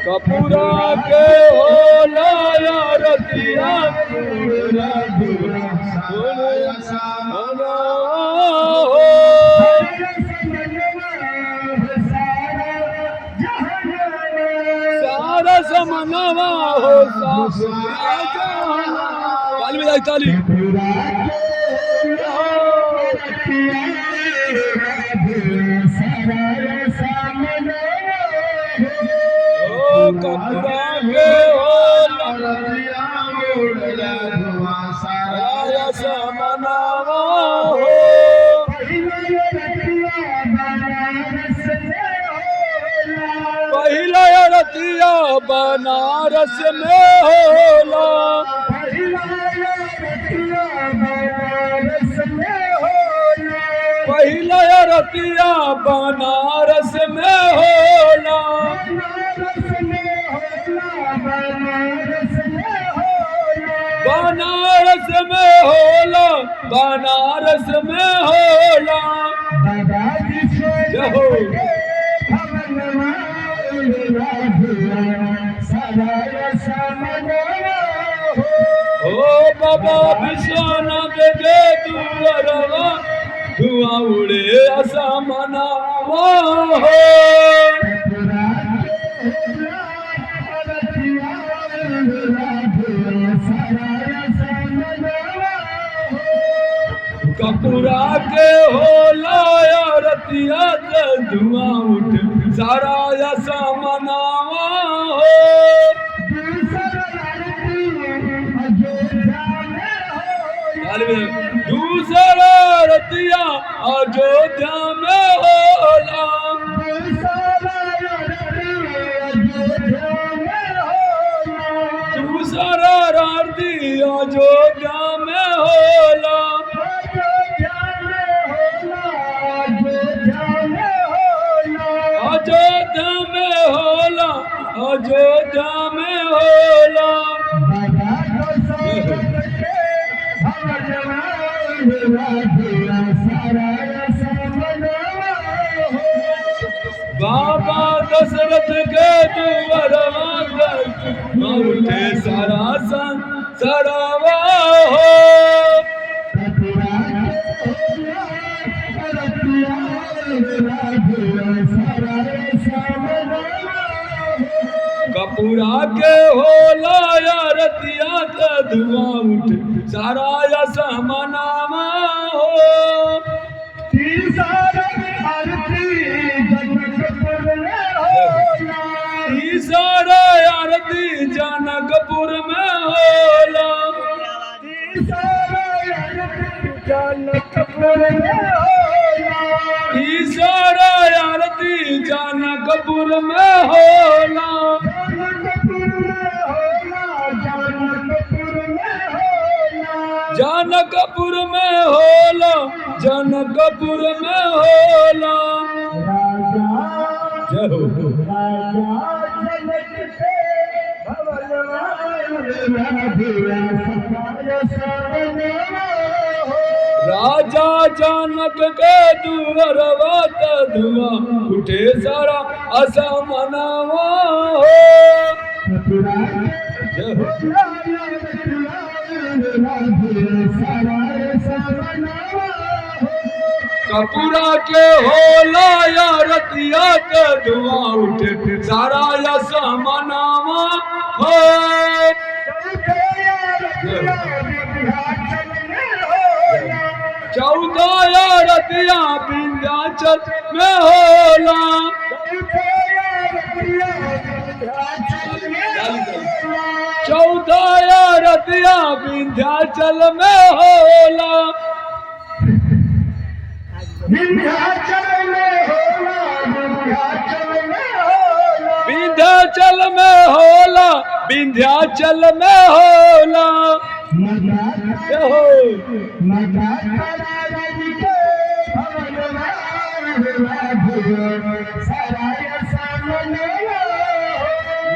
कपूरा के होला रतिया सारा समनवा हो ताली कपूरा के सारा समनवा हो पहला रतिया बनारस में होला पहला रतिया बनारस में होला बनारस में होला बनारस में होला ओ बाबा विश्वनाथ के दुआरवा धुआं उड़े असमना हो कपूरा के होला रतिया धुआं उठ सारा असमनावा हो दूसरा रतिया अयोध्या में होला दूसरा रति अयोध्या में होला अयोध्या में होला अयोध्या में होला बाबा दशरथ के दुआरवा उठे सारा संसारवा हो कपूरा के होला रतिया धुआं उठ सारा समनावा हो तीसरा आरती जनकपुर में होला तीसरा आरती जनकपुर में होला जनकपुर में होला जनकपुर में होला राजा जनक के दुआरवा धुआं उठे सारा असमनावा हो कपूरा के होला रतिया धुआं उठे सारा असमनावा हो चौदह रतिया विंध्याचल में होला चौदह रतिया विंध्याचल में होला विंध्याचल में होला विंध्याचल में होला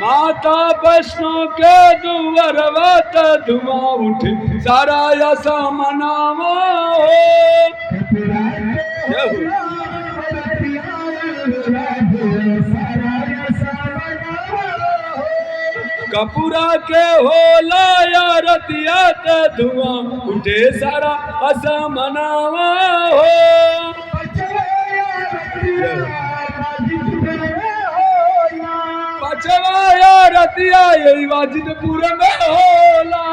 माता वैष्णो के दुआरवा धुआं उठे सारा समनावा हो कपूरा के होला या रतिया त धुआं उठे सारा असमनावा हो। पचवा या रतिया यही वाजिदपुर में होला।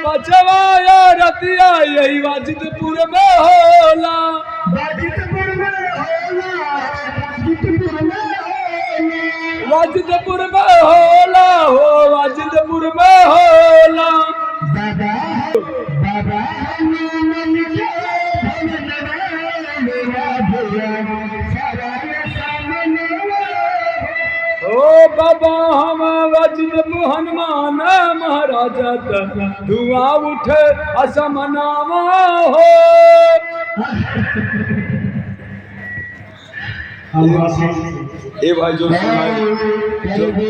पचवा या रतिया यही वाजिदपुर में होला। वाजिदपुर में होला हो, वाजिदपुर में होला। ओ बाबा हम वाजिद हनुमान महाराजा धुआं उठे असमनावा हो। ए भाई जो सुनाए